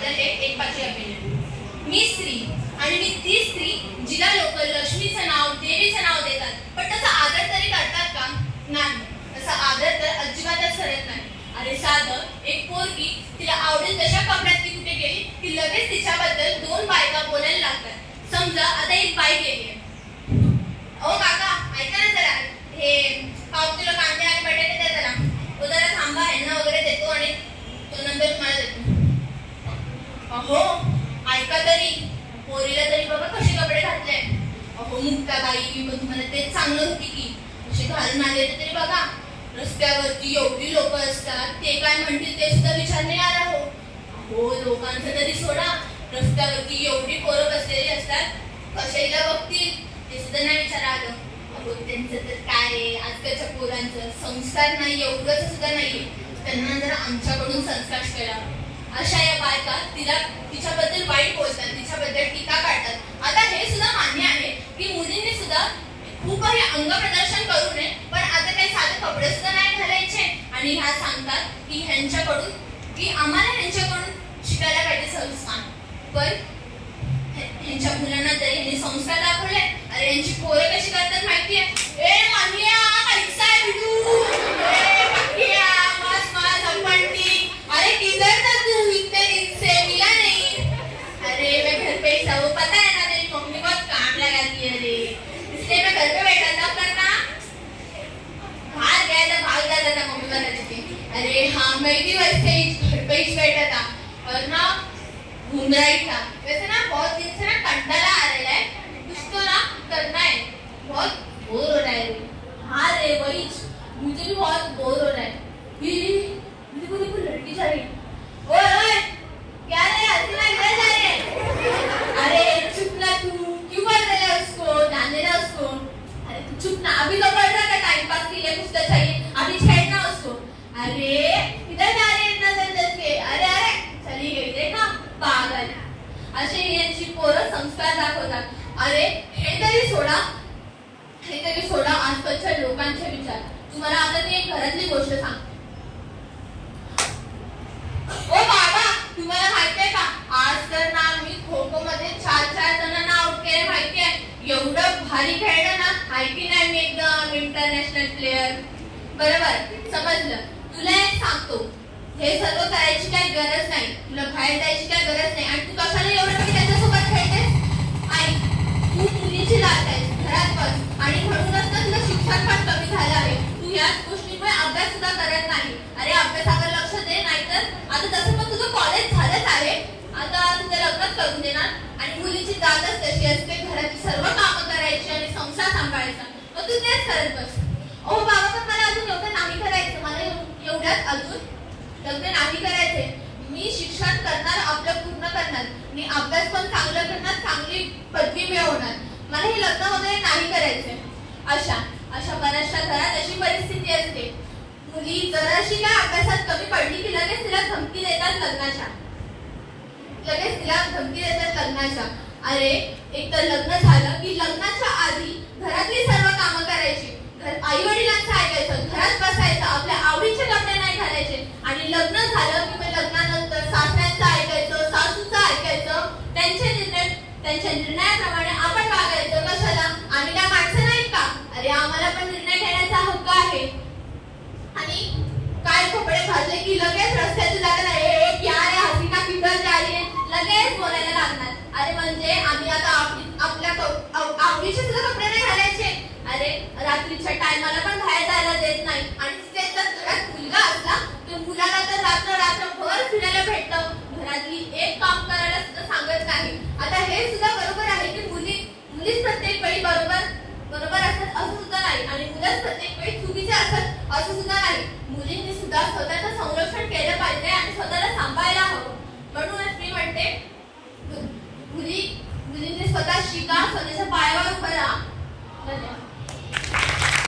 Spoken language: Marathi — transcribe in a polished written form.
माझ्याबद्दल एक पाची ओपिनियन. मी स्त्री आणि मी ती स्त्री जिला लोक लक्ष्मीचं नाव देवीचं नाव देतात, पण तसा आदर तरी करतात का? नाही, तसा आदर तर अजिबातच करत नाही. अरे साधं एक पोरगी तिला आवडेल तशा कपड्यात ती कुठे गेली की लगेच तिच्याबद्दल दोन बायका बोलायला लागतात. समजा आता एक बाई गेली, ओ काका ऐका ना जरा, हे पाव किलो कांदे आणि बटाटे द्या जरा. तो जरा थांबा, ह्यांना वगैरे देतो आणि तो नंतर तुम्हाला देतो. अहो ऐका तरी, पोरीला तरी बाबा कसे कपडे घातले. अहो मुक्ता बाई, मी पण तुम्हाला तेच सांगत होती की असे घालून आले तरी बघा. रस्त्यावरती एवढी लोक असतात, ते काय म्हणतील ते सुद्धा विचार नाही आला. हो लोकांचं तरी सोडा, रस्त्यावरती एवढी पोरं बसलेली असतात, कशाला बघतील ते सुद्धा नाही विचार आलं. अहो त्यांचं तर काय, आजकालच्या पोरांचं संस्कार नाही, एवढंच सुद्धा नाहीये. त्यांना जर आमच्याकडून संस्कार केला. अशा या बायका तिच्याबद्दल वाईट बोलतात, तिच्याबद्दल टीका काढतात. आता हे सुद्धा मान्य आहे की मुलींनी सुद्धा खूप काही अंग प्रदर्शन करू नये, पण आता काही साधे कपडे सुद्धा नाही घालायचे. आणि ह्या सांगतात की ह्यांच्याकडून की आम्हाला ह्यांच्याकडून शिकायला पाहिजे संस्कार. पण ह्यांच्या मुलांना तरी ह्यांनी संस्कार दाखवले. अरे यांची पोरं कशी करतात माहितीये? ए मानिया कैसा है बिटू, ए काकिया मस्त मस्त अपंटी, अरे किधर था तू इतने दिन से, मिला नहीं? अरे मैं घर पे ही था, वो पता है ना मेरी मम्मी बहुत काम लगाती है रे, इसलिए मैं घर पे बैठा था. करना बाहर गया था, भाग जाता था मम्मी बनाती थी. अरे हाँ मैं भी वैसे ही घर पे ही बैठा था और ना घूम रहा ही था. वैसे ना बहुत दिन से ना कंटाला आ रहा है, कुछ तो ना करना है, बहुत बोर हो रहा है. हाँ रे वही, मुझे भी बहुत बोर हो रहा है. देखो देखो लड़की जा रही है. ओए क्या रे हसीना किधर जा रही है? अरे चुप ना तू, क्यों कर रहे है उसको, जाने ना उसको. अरे तू चुप ना, अभी तो पढ़ रहा था, टाइम पास के लिए कुछ तो चाहिए, अभी छेड़ना उसको. अरे किधर जा रही है इतना जल्दी के? अरे अरे चली गई, देखा पागल. असे यांची पोरं संस्कार दाखवतात. अरे हे तरी सोडा आजकालच्या लोकांचे विचार. तुम्हाला आता मी एक घरातली गोष्ट सांगते. ओ बाबा तुम्हाला माहितीये का, आज तर ना मी खो खो मध्ये 4 जणांना आउट केले माहितीये. एवढं भारी खेळलं ना, माहिती नाही मी एकदम इंटरनॅशनल प्लेयर. बरोबर समजलं. तुला एक सांगतो, हे सर्व करायची काही गरज नाही, तुला बाहेर जायची काही गरज नाही. आणि तू कशाला एवढं काही त्याच्यासोबत खेळतेस? आई तू मुलीची लाट आहेस, घरात बस. आणि म्हणूनच ना तुला शिक्षण पण कमी झालं आहे. तू याच गोष्टीमुळे अभ्यास सुद्धा करत नाही. अरे अभ्यासाकडे लक्ष दे, नाहीतर आता तसं पण तुझं कॉलेज झालंच आहे, आता तुझं लग्नच करून देणार. आणि मुलीची जातच तशी असते, घराची सर्व कामं करायची आणि संसार सांभाळायचा. मग तू तेच करत बस. ओ बाबा पण मला अजून एवढं नाही करायचं, मला एवढ्यात अजून लग्न नाही करायचे. मी शिक्षण करणार, आपलं पूर्ण करणार, मी अभ्यास पण चांगलं करणार, चांगली पदवी मिळवणार, मला हे लग्न वगैरे नाही करायचे. अशा बऱ्याचशा घरात अशी परिस्थिती असते. मुली जराशी काय अभ्यासात कमी पडली की लगेच तिला धमकी देतात लग्नाच्या. अरे एक तर लग्न झालं की लग्नाच्या आधी घरातली सर्व कामं करायची, आई वडिलांचं ऐकायचं, घरात बसायचं, आपल्या आवडीचे कपडे नाही घालायचे. आणि लग्न झालं की मग लग्नानंतर सासऱ्यांचं ऐकायचं, सासूचं ऐकायचं, त्यांच्या निर्णयाप्रमाणे आपण वागायचं. कशाला? आम्ही काय माणसं नाहीत का? अरे आम्हाला पण निर्णय घेण्याचा हक्क आहे. आणि काय कपडे घातले की लगेच रस्त्याची जागा नाही, क्या रे हसीना किधर जा रही है, लगेच बोलायला लागणार. अरे म्हणजे आम्ही आता आपल्या आवडीचे सुद्धा कपडे नाही घालायचे. अरे रात्रीच्या टायमाला पण बाहेर जायला देत नाही. आणि तिथे जर घरात मुलगा असला तर मुलाला तर रात्रभर फिरायला भेटतं, घरातली एक काम करायला सुद्धा सांगत नाही. आता हे सुद्धा बरोबर आहे की मुलीच प्रत्येक वेळी बरोबर असतात असं सुद्धा नाही, आणि मुलंच प्रत्येक वेळी चुकीचे असतात असं सुद्धा नाही. मुलींनी सुद्धा स्वतःचं संरक्षण केलं पाहिजे.